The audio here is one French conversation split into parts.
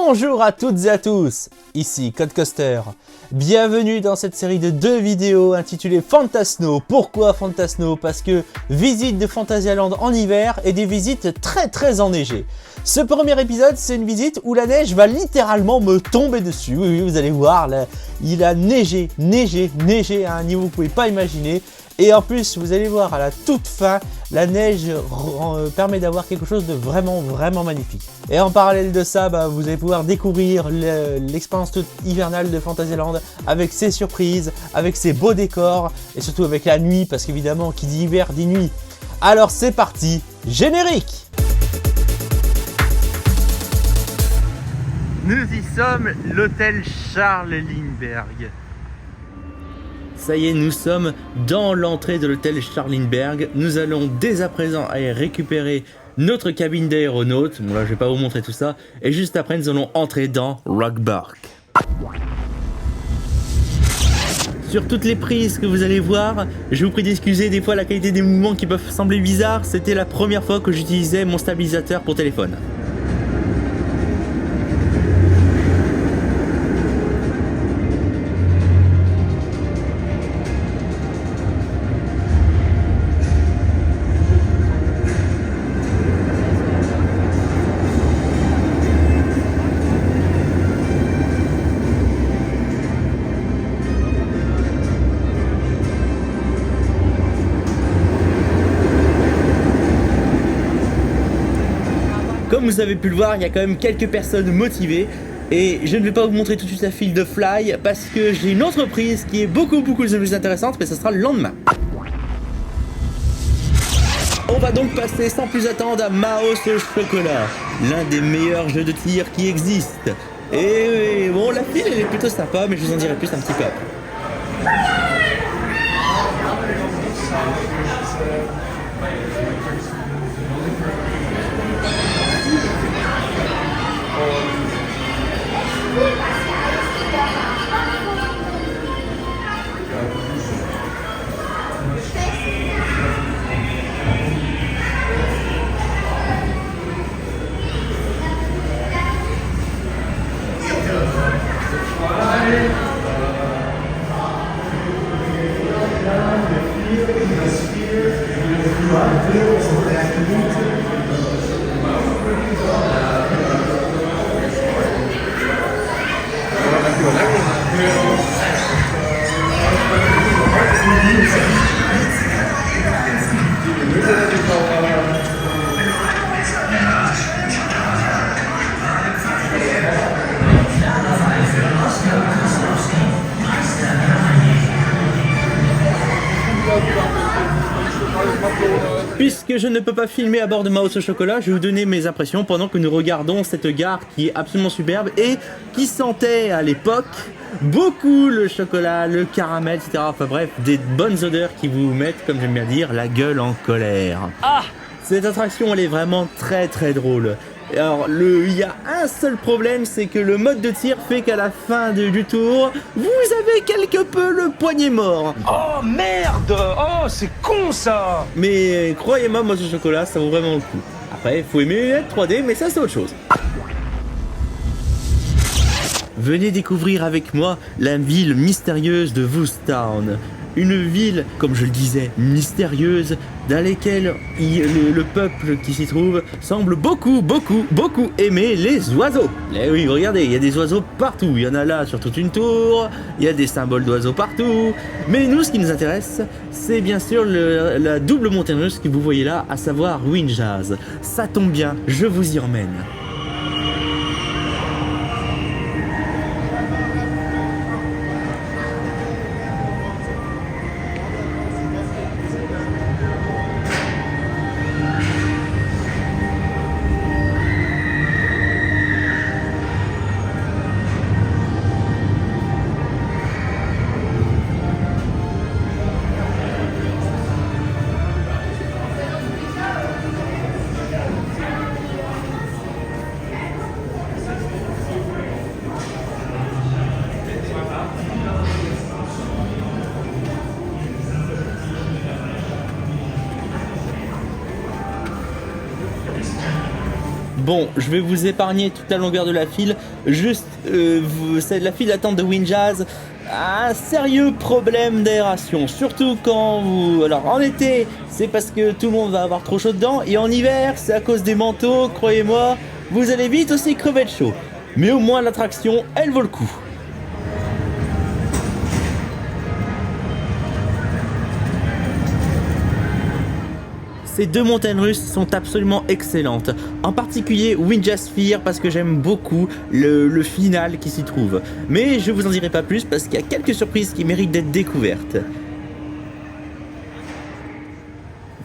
Bonjour à toutes et à tous, ici Codecoaster. Bienvenue dans cette série de 2 vidéos intitulées Fantasno. Pourquoi Fantasno? Parce que visite de Fantasyland en hiver et des visites très enneigées. Ce premier épisode, c'est une visite où la neige va littéralement me tomber dessus. Oui, vous allez voir, là, il a neigé à un niveau que vous ne pouvez pas imaginer. Et en plus, vous allez voir, à la toute fin, la neige permet d'avoir quelque chose de vraiment magnifique. Et en parallèle de ça, vous allez pouvoir découvrir l'expérience toute hivernale de Fantasyland avec ses surprises, avec ses beaux décors et surtout avec la nuit, parce qu'évidemment, qui dit hiver dit nuit. Alors c'est parti, générique! Nous y sommes, l'hôtel Charles Lindbergh. Ça y est, nous sommes dans l'entrée de l'hôtel Charles Lindbergh. Nous allons dès à présent aller récupérer notre cabine d'aéronaute. Bon là, je vais pas vous montrer tout ça. Et juste après, nous allons entrer dans Rockbark. Sur toutes les prises que vous allez voir, je vous prie d'excuser des fois la qualité des mouvements qui peuvent sembler bizarres. C'était la première fois que j'utilisais mon stabilisateur pour téléphone. Comme vous avez pu le voir, il y a quand même quelques personnes motivées et je ne vais pas vous montrer tout de suite la file de Fly parce que j'ai une autre prise qui est beaucoup plus intéressante, mais ça sera le lendemain. On va donc passer sans plus attendre à Maos au chocolat, l'un des meilleurs jeux de tir qui existent. Et bon, la file elle est plutôt sympa, mais je vous en dirai plus un petit peu après. Puisque je ne peux pas filmer à bord de Maos au chocolat, je vais vous donner mes impressions pendant que nous regardons cette gare qui est absolument superbe et qui sentait à l'époque beaucoup le chocolat, le caramel, etc. Enfin bref, des bonnes odeurs qui vous mettent, comme j'aime bien dire, la gueule en colère. Ah! Cette attraction, elle est vraiment très drôle. Alors, il y a un seul problème, c'est que le mode de tir fait qu'à la fin du tour, vous avez quelque peu le poignet mort. Oh merde! Oh, c'est con ça! Mais croyez-moi, moi ce chocolat, ça vaut vraiment le coup. Après, il faut aimer être 3D, mais ça c'est autre chose. Venez découvrir avec moi la ville mystérieuse de Woostown. Une ville, comme je le disais, mystérieuse, dans laquelle le peuple qui s'y trouve semble beaucoup aimer les oiseaux. Et oui, regardez, il y a des oiseaux partout. Il y en a là sur toute une tour, il y a des symboles d'oiseaux partout. Mais nous, ce qui nous intéresse, c'est bien sûr la double montagne russe que vous voyez là, à savoir Winjaz. Ça tombe bien, je vous y emmène. Bon, je vais vous épargner toute la longueur de la file. Juste, c'est la file d'attente de Winjazz. Un sérieux problème d'aération, surtout quand vous... Alors en été, c'est parce que tout le monde va avoir trop chaud dedans, et en hiver, c'est à cause des manteaux, croyez-moi, vous allez vite aussi crever de chaud. Mais au moins l'attraction, elle vaut le coup. Ces deux montagnes russes sont absolument excellentes, en particulier Winjazz Sphere parce que j'aime beaucoup le final qui s'y trouve. Mais je vous en dirai pas plus parce qu'il y a quelques surprises qui méritent d'être découvertes.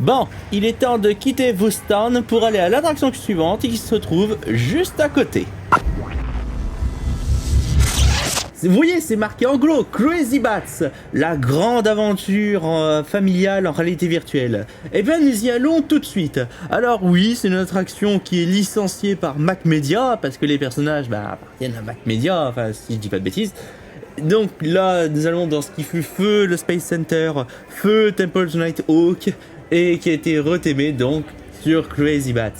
Bon, il est temps de quitter Woostown pour aller à l'attraction suivante qui se trouve juste à côté. Vous voyez, c'est marqué en gros, Crazy Bats, la grande aventure familiale en réalité virtuelle. Eh bien, nous y allons tout de suite. Alors oui, c'est une attraction qui est licenciée par Macmedia, parce que les personnages appartiennent à Macmedia, enfin si je dis pas de bêtises. Donc là, nous allons dans ce qui fut feu le Space Center, feu Temple's Nighthawk, et qui a été retémé donc sur Crazy Bats.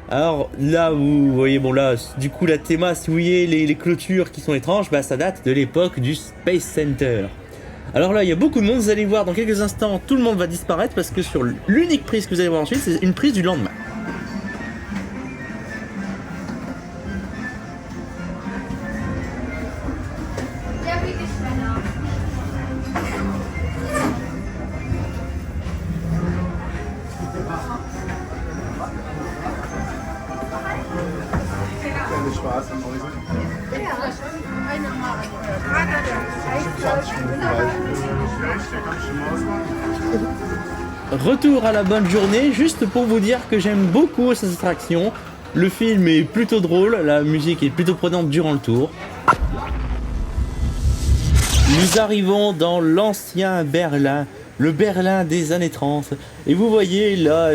Alors là vous voyez, bon là du coup la théma, si vous voyez les clôtures qui sont étranges, ça date de l'époque du Space Center. Alors là il y a beaucoup de monde, vous allez voir dans quelques instants tout le monde va disparaître parce que sur l'unique prise que vous allez voir ensuite c'est une prise du lendemain. Retour à la bonne journée, juste pour vous dire que j'aime beaucoup cette attraction. Le film est plutôt drôle, la musique est plutôt prenante durant le tour. Nous arrivons dans l'ancien Berlin, le Berlin des années 30. Et vous voyez là,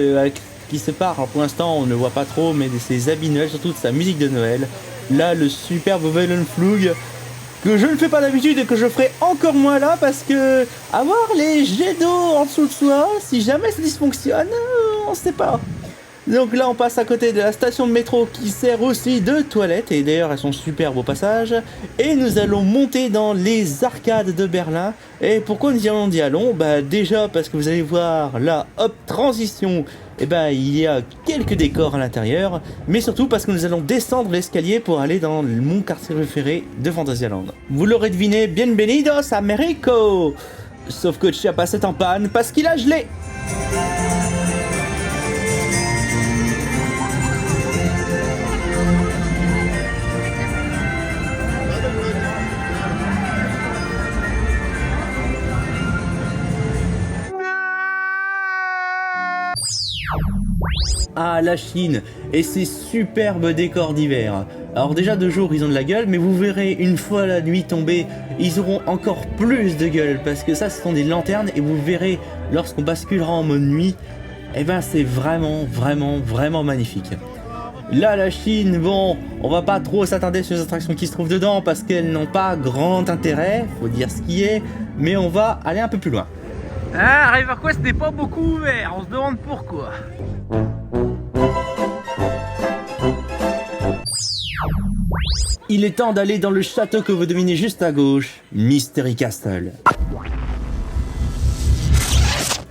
qui se part, alors pour l'instant on ne voit pas trop, mais ses habits de Noël, surtout de sa musique de Noël. Là, le superbe Wellenflug, que je ne fais pas d'habitude et que je ferai encore moins là parce que avoir les jets d'eau en dessous de soi, si jamais ça dysfonctionne, on sait pas. Donc là on passe à côté de la station de métro qui sert aussi de toilette, et d'ailleurs elles sont superbes au passage, et nous allons monter dans les arcades de Berlin. Et pourquoi nous y allons? Déjà parce que vous allez voir là, hop, transition, il y a quelques décors à l'intérieur, mais surtout parce que nous allons descendre l'escalier pour aller dans mon quartier préféré de Fantasyland. Vous l'aurez deviné, bienvenidos a Mexico. Sauf que Chiapas est en panne parce qu'il a gelé. Ah, la Chine et ses superbes décors d'hiver. Alors déjà de jour ils ont de la gueule, mais vous verrez une fois la nuit tombée, ils auront encore plus de gueule parce que ça ce sont des lanternes, et vous verrez lorsqu'on basculera en mode nuit, c'est vraiment magnifique. Là la Chine, bon, on va pas trop s'attarder sur les attractions qui se trouvent dedans parce qu'elles n'ont pas grand intérêt, faut dire ce qui est, mais on va aller un peu plus loin. Ah, River Quest n'est pas beaucoup ouvert, on se demande pourquoi. Il est temps d'aller dans le château que vous devinez juste à gauche, Mystery Castle.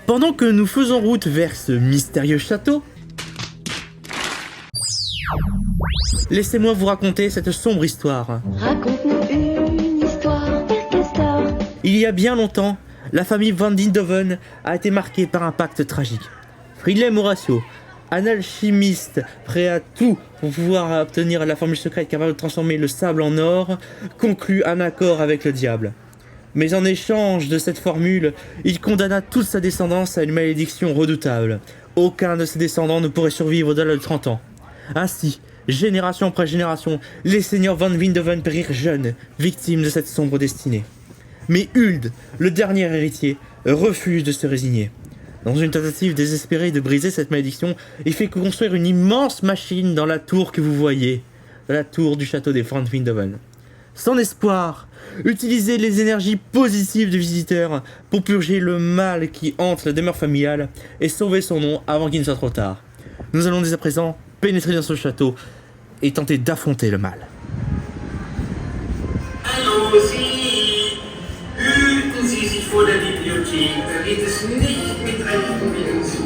Pendant que nous faisons route vers ce mystérieux château, laissez-moi vous raconter cette sombre histoire. Raconte-nous une histoire, Père Castor. Il y a bien longtemps, la famille Van Dindhoven a été marquée par un pacte tragique. Friedhelm Horatio, un alchimiste prêt à tout pour pouvoir obtenir la formule secrète capable de transformer le sable en or, conclut un accord avec le diable. Mais en échange de cette formule, il condamna toute sa descendance à une malédiction redoutable. Aucun de ses descendants ne pourrait survivre au-delà de 30 ans. Ainsi, génération après génération, les seigneurs Van Dindhoven périrent jeunes, victimes de cette sombre destinée. Mais Huld, le dernier héritier, refuse de se résigner. Dans une tentative désespérée de briser cette malédiction, il fait construire une immense machine dans la tour que vous voyez, dans la tour du château des Van Dindhoven. Son espoir, utiliser les énergies positives des visiteurs pour purger le mal qui hante la demeure familiale et sauver son nom avant qu'il ne soit trop tard. Nous allons dès à présent pénétrer dans ce château et tenter d'affronter le mal. Hallo Sie! Hüten Sie sich vor der Bibliothek, da geht es nicht mit Rechten zu.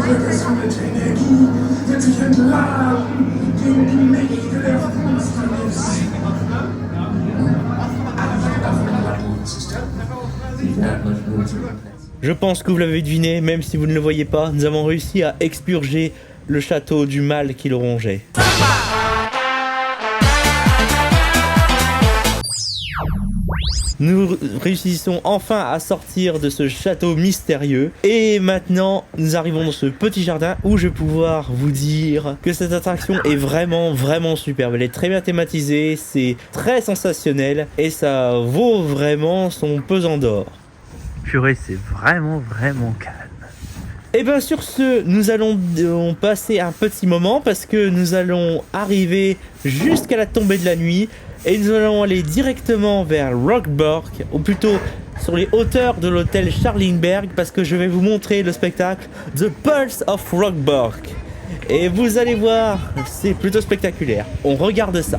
Eure gesammelte Energie wird sich entladen gegen die Mächte der Finsternis. Je pense que vous l'avez deviné, même si vous ne le voyez pas, nous avons réussi à expurger le château du mal qui le rongeait. Nous réussissons enfin à sortir de ce château mystérieux. Et maintenant, nous arrivons dans ce petit jardin où je vais pouvoir vous dire que cette attraction est vraiment superbe. Elle est très bien thématisée, c'est très sensationnel et ça vaut vraiment son pesant d'or. Purée, c'est vraiment calme. Et bien sur ce, nous allons passer un petit moment parce que nous allons arriver jusqu'à la tombée de la nuit. Et nous allons aller directement vers Rockborg, ou plutôt sur les hauteurs de l'hôtel Charlingberg, parce que je vais vous montrer le spectacle The Pulse of Rockborg. Et vous allez voir, c'est plutôt spectaculaire. On regarde ça.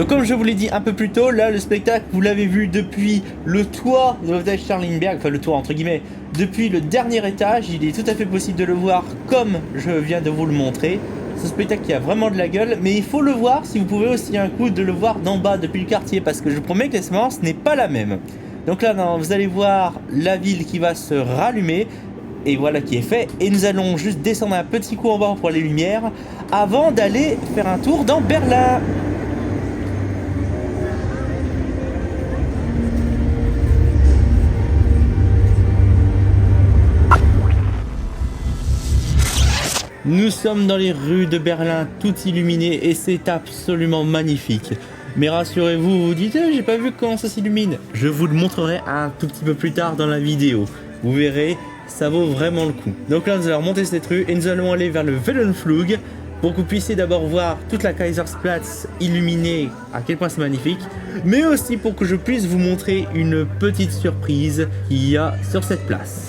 Donc comme je vous l'ai dit un peu plus tôt, là le spectacle vous l'avez vu depuis le toit de l'hôtel Charlingberg, enfin le toit entre guillemets, depuis le dernier étage, il est tout à fait possible de le voir comme je viens de vous le montrer. Ce spectacle qui a vraiment de la gueule, mais il faut le voir si vous pouvez aussi un coup de le voir d'en bas depuis le quartier, parce que je vous promets que l'expérience n'est pas la même. Donc là vous allez voir la ville qui va se rallumer, et voilà qui est fait, et nous allons juste descendre un petit coup en bas pour les lumières, avant d'aller faire un tour dans Berlin. Nous sommes dans les rues de Berlin, tout illuminé et c'est absolument magnifique. Mais rassurez-vous, vous vous dites j'ai pas vu comment ça s'illumine. Je vous le montrerai un tout petit peu plus tard dans la vidéo. Vous verrez, ça vaut vraiment le coup. Donc là nous allons remonter cette rue et nous allons aller vers le Wellenflug pour que vous puissiez d'abord voir toute la Kaisersplatz illuminée, à quel point c'est magnifique, mais aussi pour que je puisse vous montrer une petite surprise qu'il y a sur cette place.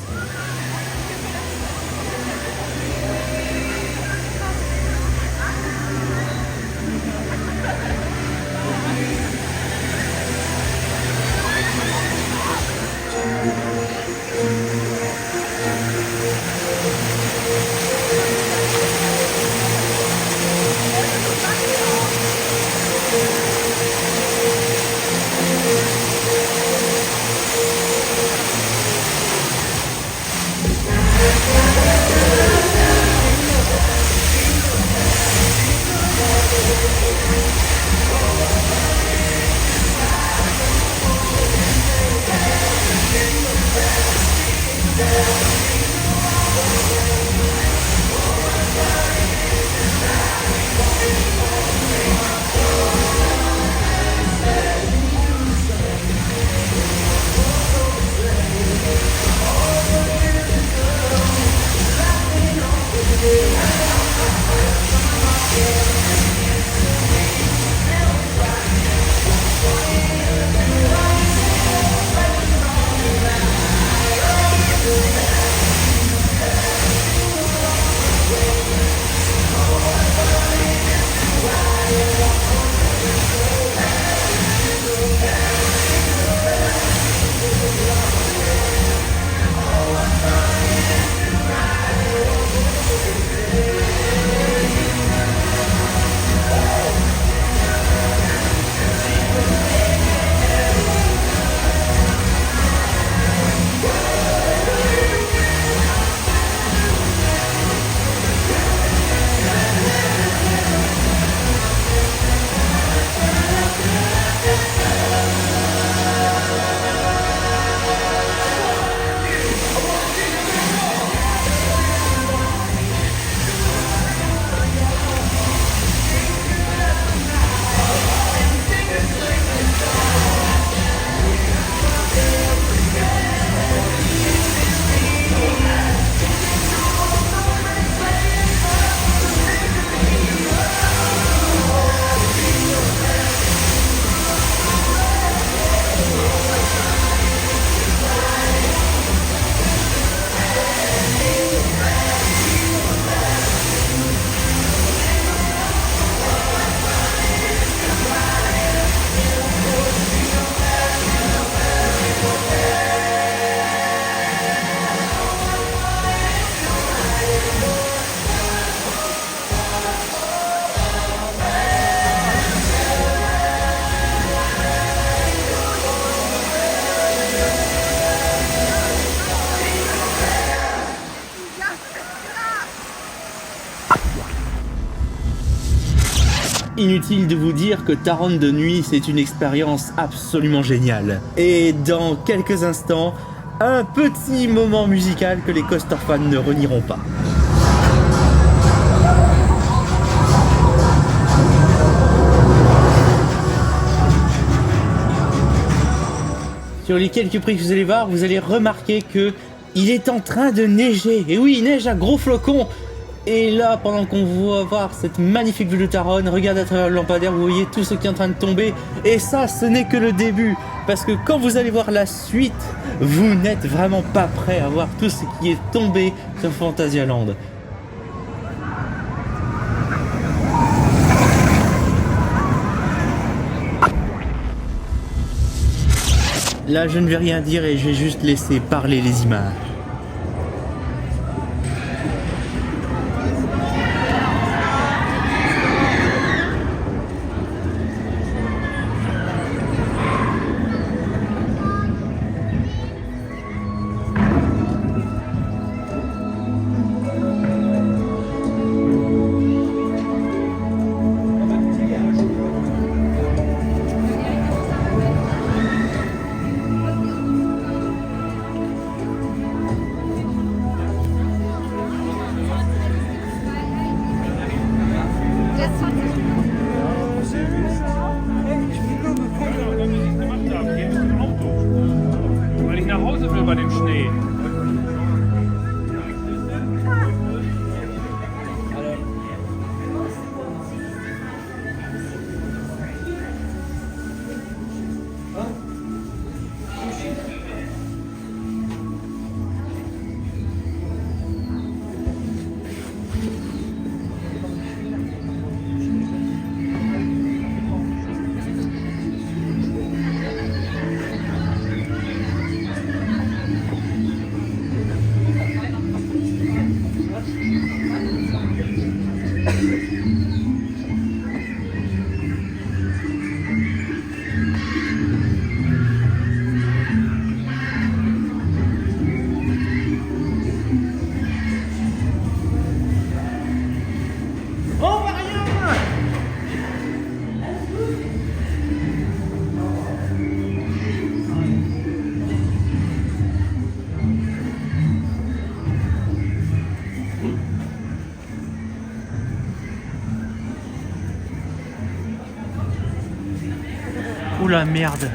Inutile de vous dire que Taronne de nuit, c'est une expérience absolument géniale. Et dans quelques instants, un petit moment musical que les coaster fans ne renieront pas. Sur les quelques prix que vous allez voir, vous allez remarquer que il est en train de neiger. Et oui, il neige à gros flocons. Et là, pendant qu'on va voir cette magnifique vue de Taronne, regardez à travers le lampadaire, vous voyez tout ce qui est en train de tomber. Et ça, ce n'est que le début. Parce que quand vous allez voir la suite, vous n'êtes vraiment pas prêt à voir tout ce qui est tombé sur Phantasialand. là je ne vais rien dire et je vais juste laisser parler les images. Weil ich nach Hause will bei dem Schnee. Oula merde.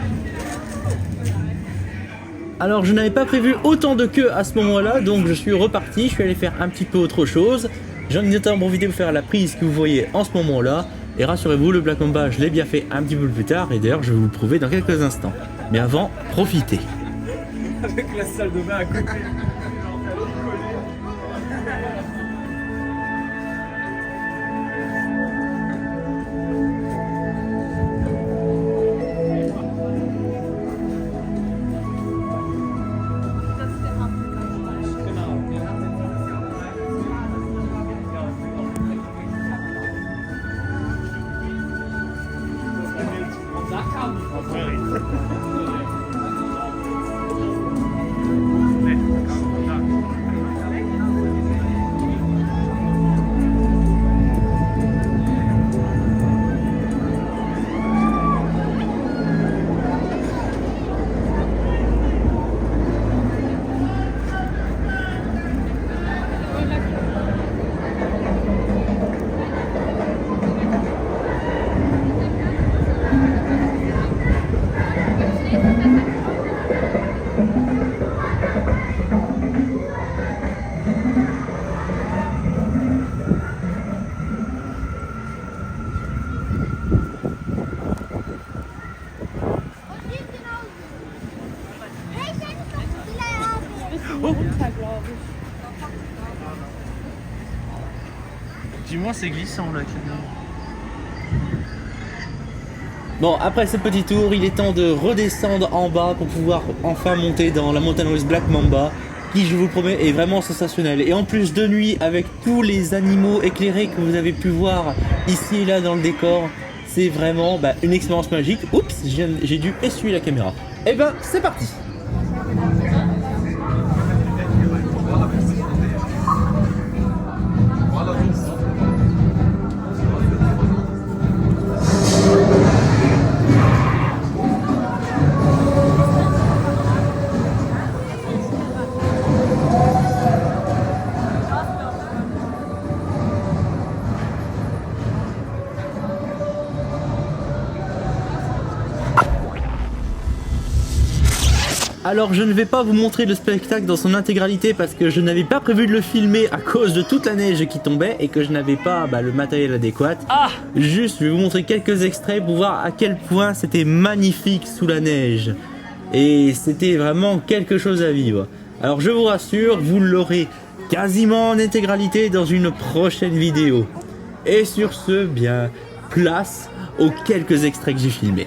Alors je n'avais pas prévu autant de queue à ce moment-là, donc je suis reparti, je suis allé faire un petit peu autre chose. J'en ai notamment profité pour faire la prise que vous voyez en ce moment-là. Et rassurez-vous, le Black Mamba, je l'ai bien fait un petit peu plus tard, et d'ailleurs je vais vous le prouver dans quelques instants. Mais avant, profitez. Avec la salle de bain à côté. Dis-moi, c'est glissant là. Bon, après ce petit tour, il est temps de redescendre en bas pour pouvoir enfin monter dans la montagne russe Black Mamba, qui, je vous promets, est vraiment sensationnelle. Et en plus de nuit, avec tous les animaux éclairés que vous avez pu voir ici et là dans le décor, c'est vraiment une expérience magique. Oups, j'ai dû essuyer la caméra. Et ben, c'est parti! Alors je ne vais pas vous montrer le spectacle dans son intégralité parce que je n'avais pas prévu de le filmer à cause de toute la neige qui tombait et que je n'avais pas le matériel adéquat. Juste, je vais vous montrer quelques extraits pour voir à quel point c'était magnifique sous la neige. Et c'était vraiment quelque chose à vivre. Alors je vous rassure, vous l'aurez quasiment en intégralité dans une prochaine vidéo. Et sur ce, bien, place aux quelques extraits que j'ai filmés.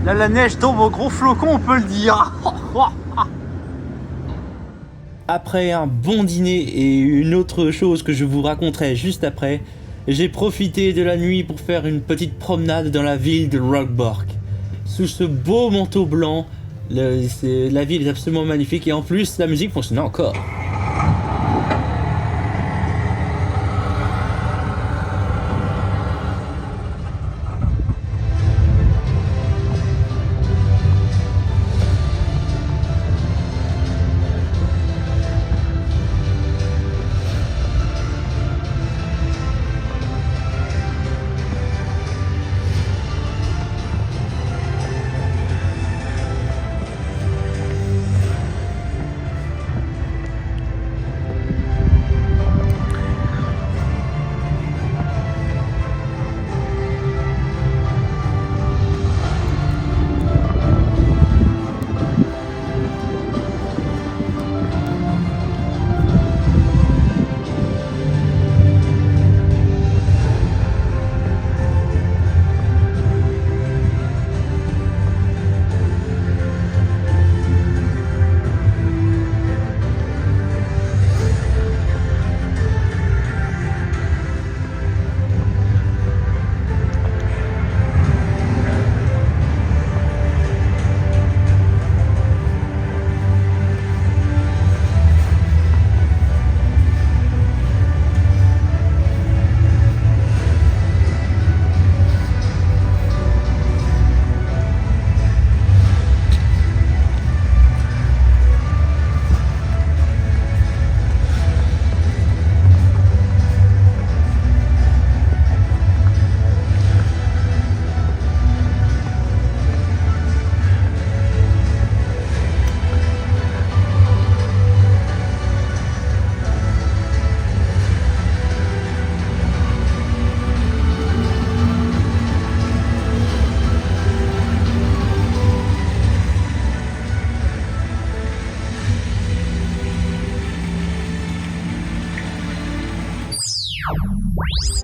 Là, la neige tombe en gros flocons, on peut le dire. Après un bon dîner et une autre chose que je vous raconterai juste après, j'ai profité de la nuit pour faire une petite promenade dans la ville de Rockbork. Sous ce beau manteau blanc, la ville est absolument magnifique et en plus la musique fonctionnait encore.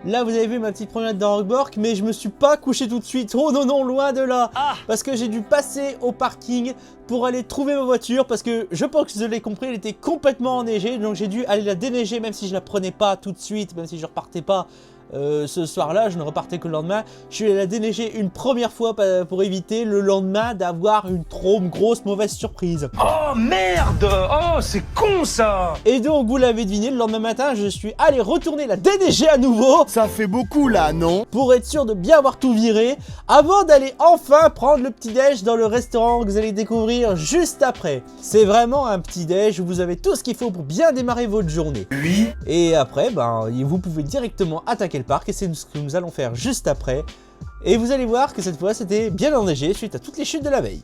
Là, vous avez vu ma petite promenade dans Rockbork, mais je me suis pas couché tout de suite. Oh non, non, loin de là. Parce que j'ai dû passer au parking pour aller trouver ma voiture. Parce que je pense que je l'ai compris, elle était complètement enneigée. Donc j'ai dû aller la déneiger, même si je la prenais pas tout de suite, même si je repartais pas ce soir-là, je ne repartais que le lendemain. Je suis allé la déneiger une première fois pour éviter le lendemain d'avoir une trop grosse mauvaise surprise. Oh merde! Oh, c'est con ça! Et donc, vous l'avez deviné, le lendemain matin, je suis allé retourner la déneiger à nouveau. Ça fait beaucoup là, non? Pour être sûr de bien avoir tout viré, avant d'aller enfin prendre le petit-déj dans le restaurant que vous allez découvrir juste après. C'est vraiment un petit-déj où vous avez tout ce qu'il faut pour bien démarrer votre journée. Oui. Et après, vous pouvez directement attaquer le parc et c'est ce que nous allons faire juste après. Et vous allez voir que cette fois, c'était bien enneigé suite à toutes les chutes de la veille.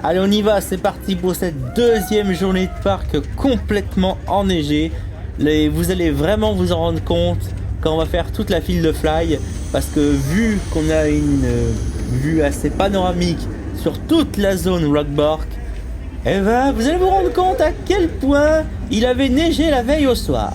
Allez, on y va, c'est parti pour cette deuxième journée de parc complètement enneigée. Vous allez vraiment vous en rendre compte quand on va faire toute la file de fly, parce que vu qu'on a une vue assez panoramique sur toute la zone Rockbork, eh ben, vous allez vous rendre compte à quel point il avait neigé la veille au soir.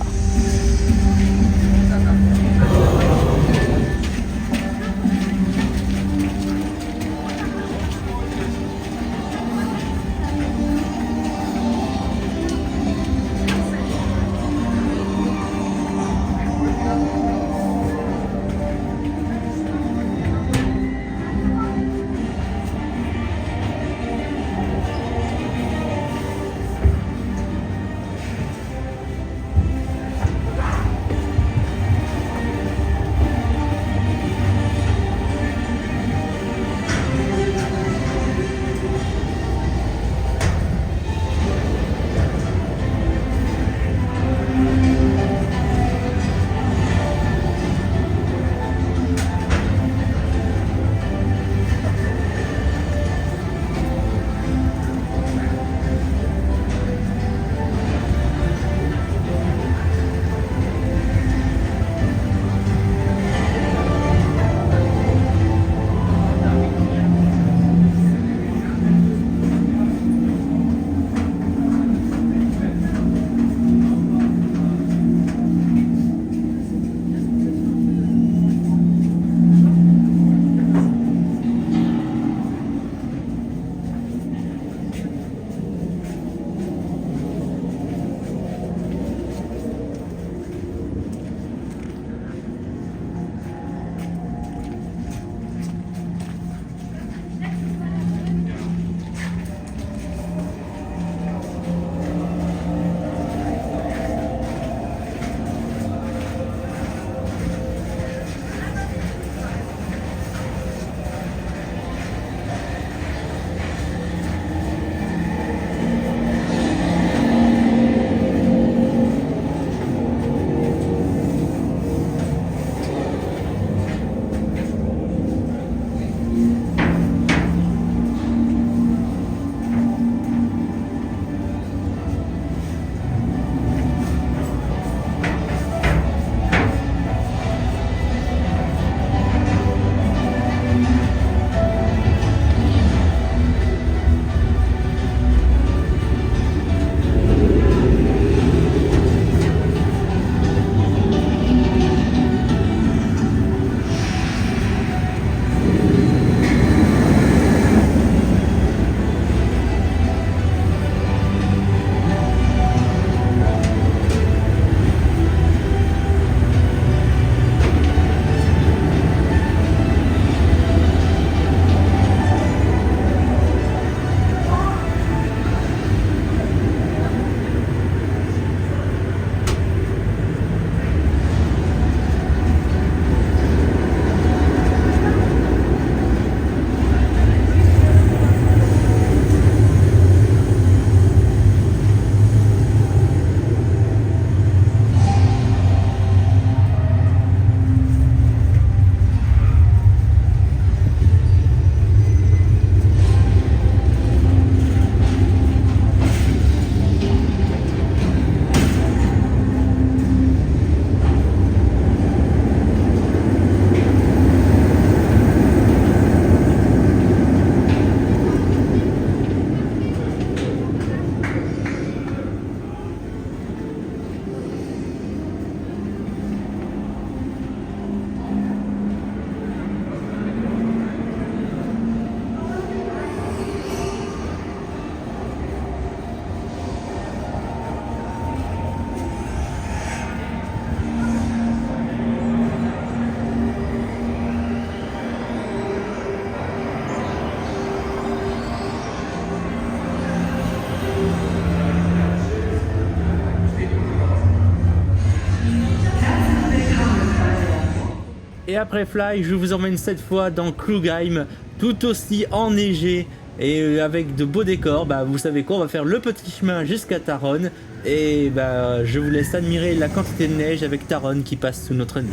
Et après Fly, je vous emmène cette fois dans Klugheim, tout aussi enneigé et avec de beaux décors. Bah, vous savez quoi, on va faire le petit chemin jusqu'à Taron et bah, je vous laisse admirer la quantité de neige avec Taron qui passe sous notre nez.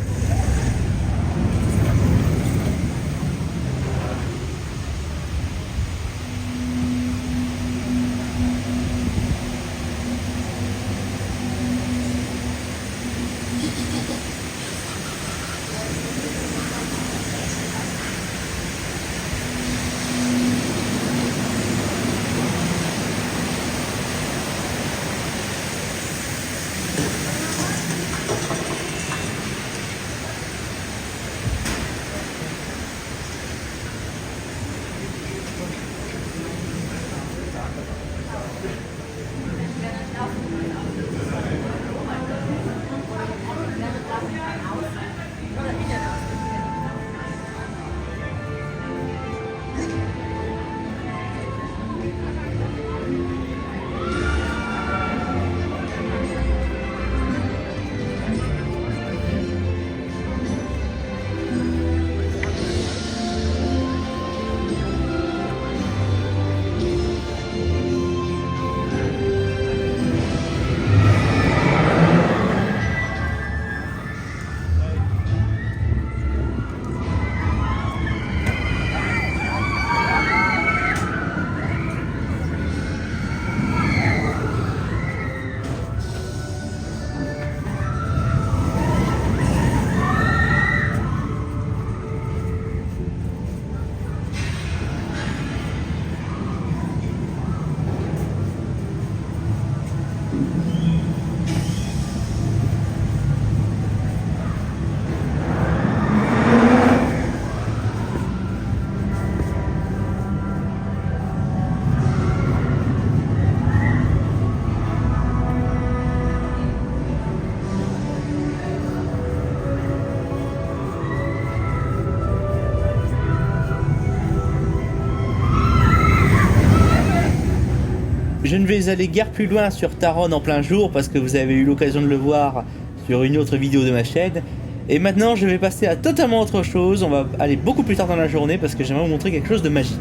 Je ne vais aller guère plus loin sur Taron en plein jour parce que vous avez eu l'occasion de le voir sur une autre vidéo de ma chaîne. Et maintenant je vais passer à totalement autre chose, on va aller beaucoup plus tard dans la journée parce que j'aimerais vous montrer quelque chose de magique.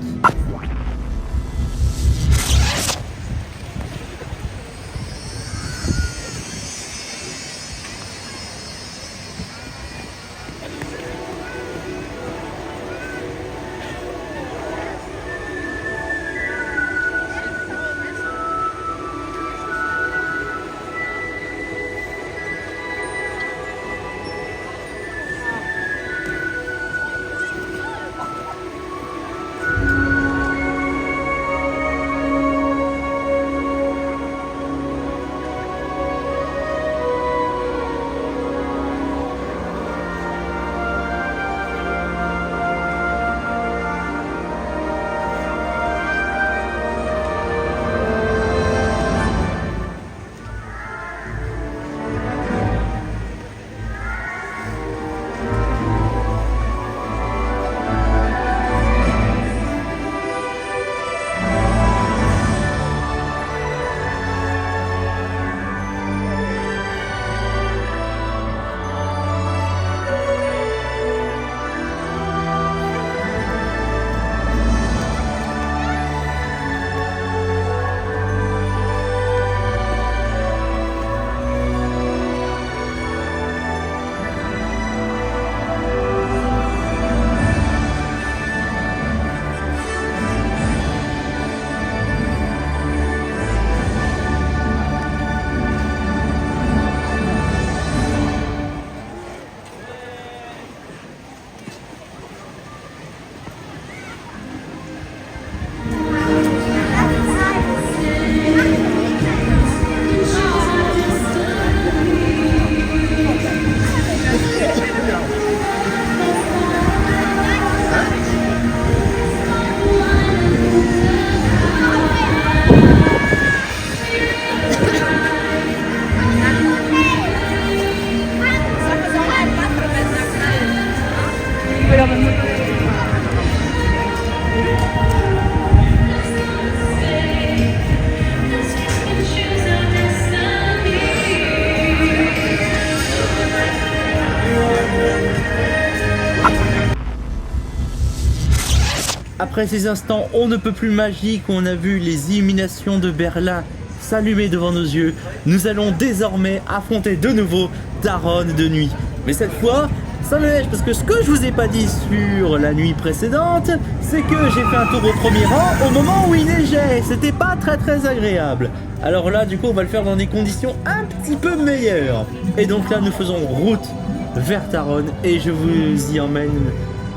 Après ces instants on ne peut plus magiques où on a vu les illuminations de Berlin s'allumer devant nos yeux, nous allons désormais affronter de nouveau Taron de nuit. Mais cette fois, ça neige parce que ce que je vous ai pas dit sur la nuit précédente, c'est que j'ai fait un tour au premier rang au moment où il neigeait. C'était pas très agréable. Alors là, du coup, on va le faire dans des conditions un petit peu meilleures. Et donc là, nous faisons route vers Taron et je vous y emmène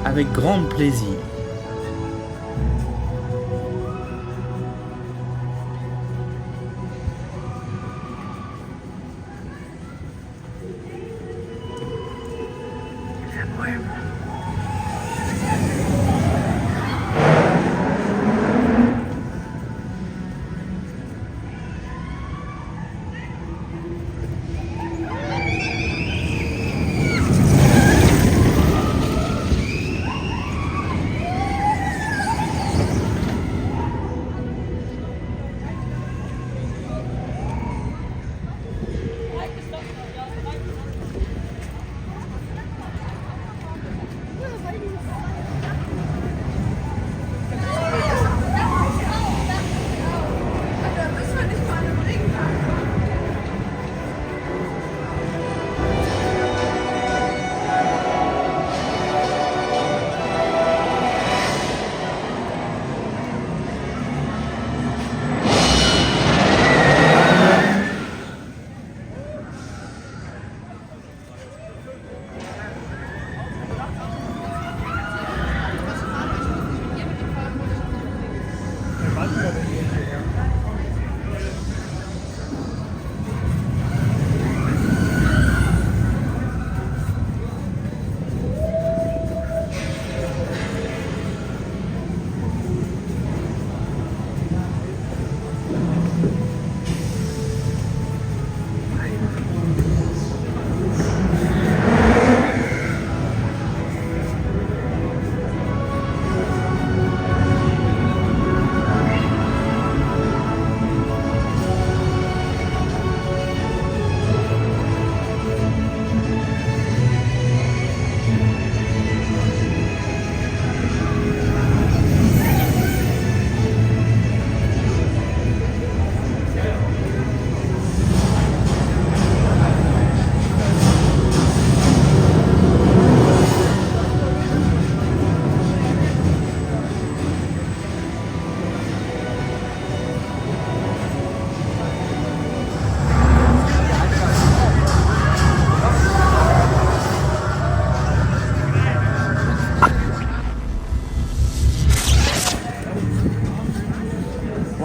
avec grand plaisir.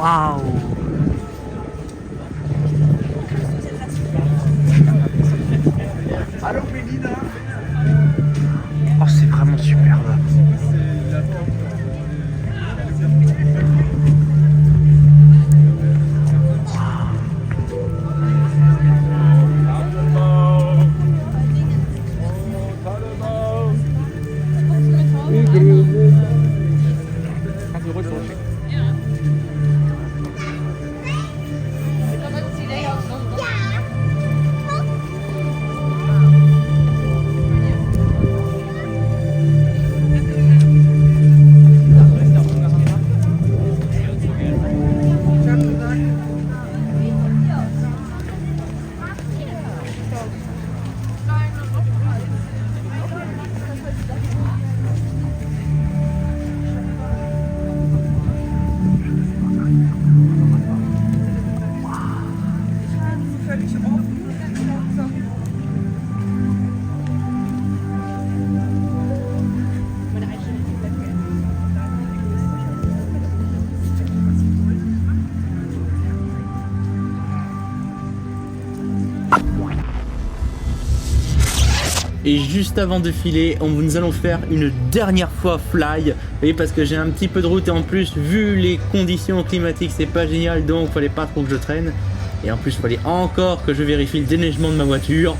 Waouh. Oh, c'est vraiment superbe. Et juste avant de filer, nous allons faire une dernière fois fly. Vous voyez, parce que j'ai un petit peu de route et en plus, vu les conditions climatiques, c'est pas génial, donc fallait pas trop que je traîne. Et en plus, il fallait encore que je vérifie le déneigement de ma voiture.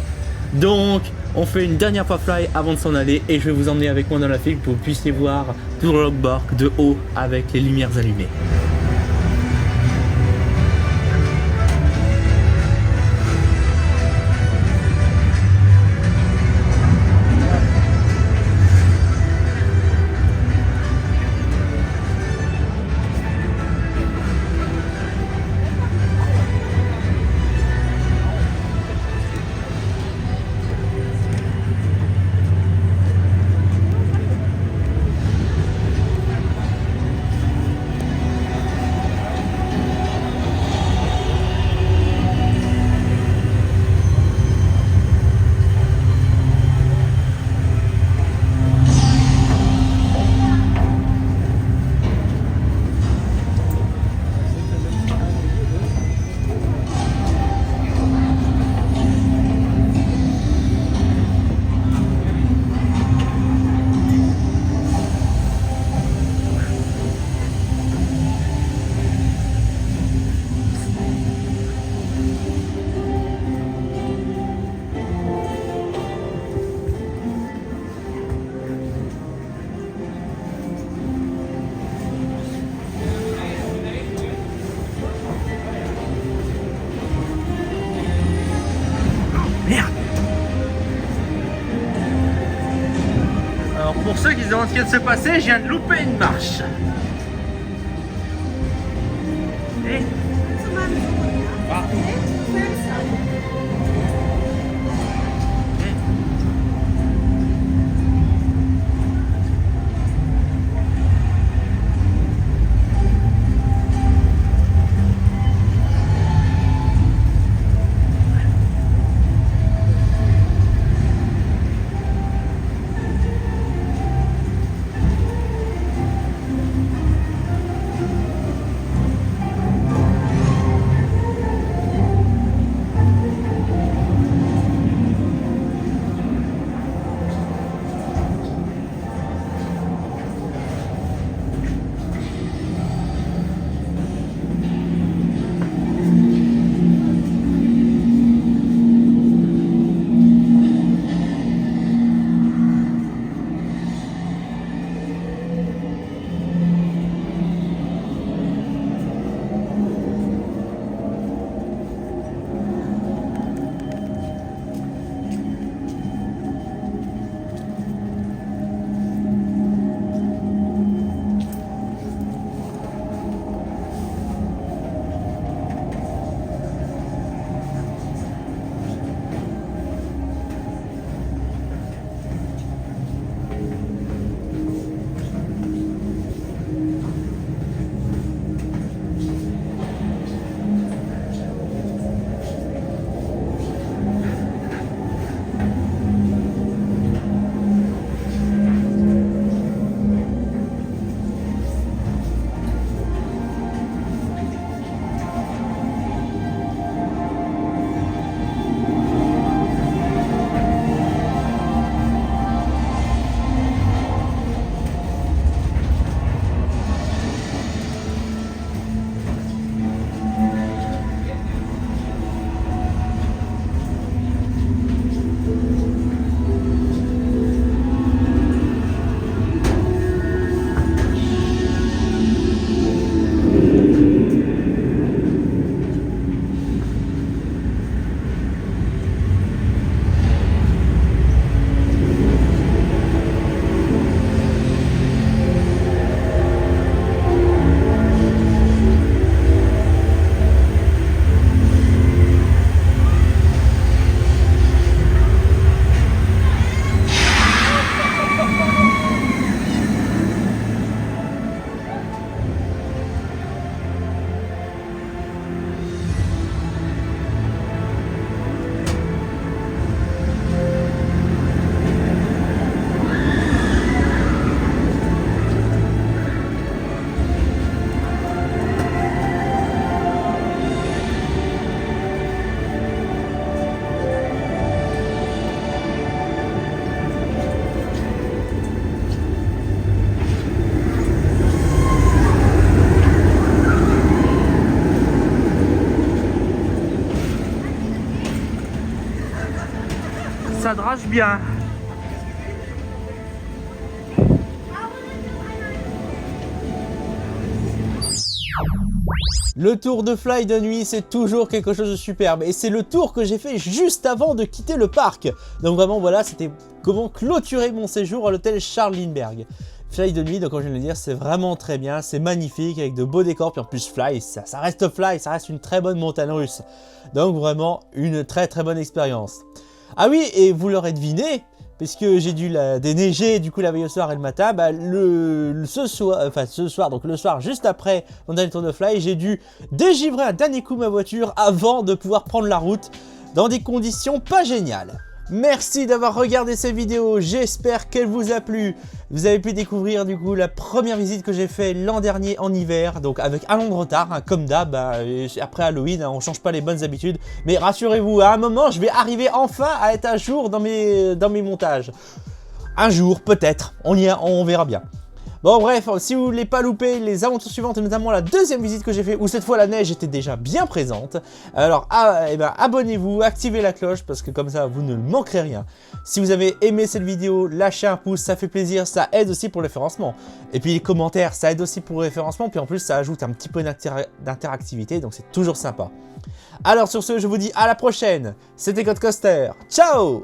Donc, on fait une dernière fois fly avant de s'en aller et je vais vous emmener avec moi dans la file pour que vous puissiez voir tout le logbook de haut avec les lumières allumées. Alors pour ceux qui se demandent ce qui vient de se passer, je viens de louper une marche. Et... Ah. marche bien. Le tour de fly de nuit, c'est toujours quelque chose de superbe. Et c'est le tour que j'ai fait juste avant de quitter le parc. Donc vraiment, voilà, c'était comment clôturer mon séjour à l'hôtel Charles Lindbergh. Fly de nuit, donc comme je viens de le dire, c'est vraiment très bien. C'est magnifique, avec de beaux décors. Puis en plus, fly, ça reste fly, ça reste une très bonne montagne russe. Donc vraiment, une très bonne expérience. Ah oui, et vous l'aurez deviné, puisque j'ai dû la déneiger du coup la veille au soir et le matin, bah, ce soir, donc le soir juste après mon dernier tour de fly, j'ai dû dégivrer un dernier coup ma voiture avant de pouvoir prendre la route dans des conditions pas géniales. Merci d'avoir regardé cette vidéo, j'espère qu'elle vous a plu. Vous avez pu découvrir du coup la première visite que j'ai fait l'an dernier en hiver, donc avec un an de retard, hein, comme d'hab, après Halloween, hein, on change pas les bonnes habitudes. Mais rassurez-vous, à un moment, je vais arriver enfin à être à jour dans mes montages. Un jour, peut-être, on verra bien. Bon bref, si vous ne voulez pas louper les aventures suivantes, et notamment la deuxième visite que j'ai fait, où cette fois la neige était déjà bien présente, alors abonnez-vous, activez la cloche, parce que comme ça vous ne manquerez rien. Si vous avez aimé cette vidéo, lâchez un pouce, ça fait plaisir, ça aide aussi pour le référencement. Et puis les commentaires, ça aide aussi pour le référencement, puis en plus ça ajoute un petit peu d'interactivité, donc c'est toujours sympa. Alors sur ce, je vous dis à la prochaine, c'était Code Coaster, ciao!